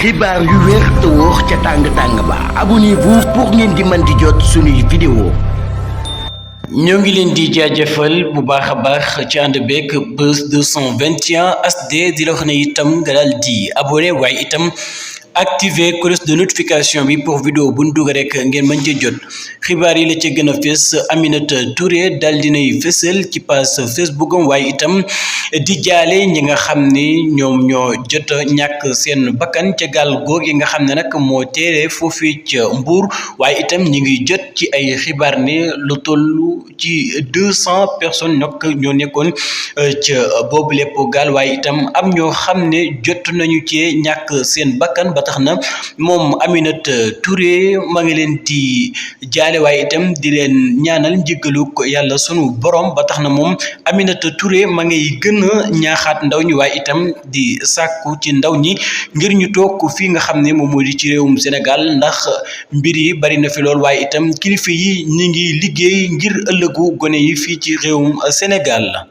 xibaar yu wér te wóor ca tàng ba abonnez-vous pour ngeen di mën di jot suñuy vidéo ñoo ngi leen di jaajëfal bu baax a baax ci ànd beeg Buzz 221 HD di la wax ne itam nga daal di abonné waaye itam activer cloche de notification bi pour vidéo bu ñu dugg rek ngeen mën ci jot xibaar yi la ca gën a fës Aminata Touré daal dinay fësal ci page Facebook am waaye itam di jaale ñi nga xam ni ñoom ñoo jot ñàkk seen bakkan ca gaal góor yi nga xam ne nag moo teere foofu ca Mbuur waaye itam ñi ngi jot ci ay xibaar ne lu toll ci 200 personnes nag ñoo nekkoon ca boobu lépp gaal waaye itam am ñoo xam ne jot nañu cee ñàkk seen bakkan ba tax na moom Aminata Touré ma ngi leen di jaale waaye itam di leen ñaanal njëggalu ko yàlla sunu borom ba tax na moom Aminata Touré ma ngay gën a ñaaxaat ndaw ñi waaye itam di sàkku ci ndaw ñi ngir ñu toog fii nga xam ne moom moo di ci réewum Sénégal ndax mbir yi bari na fi lool waaye itam kilifa yi ñi ngi liggéey ngir ëllëgu gone yi fii ci réewum Sénégal.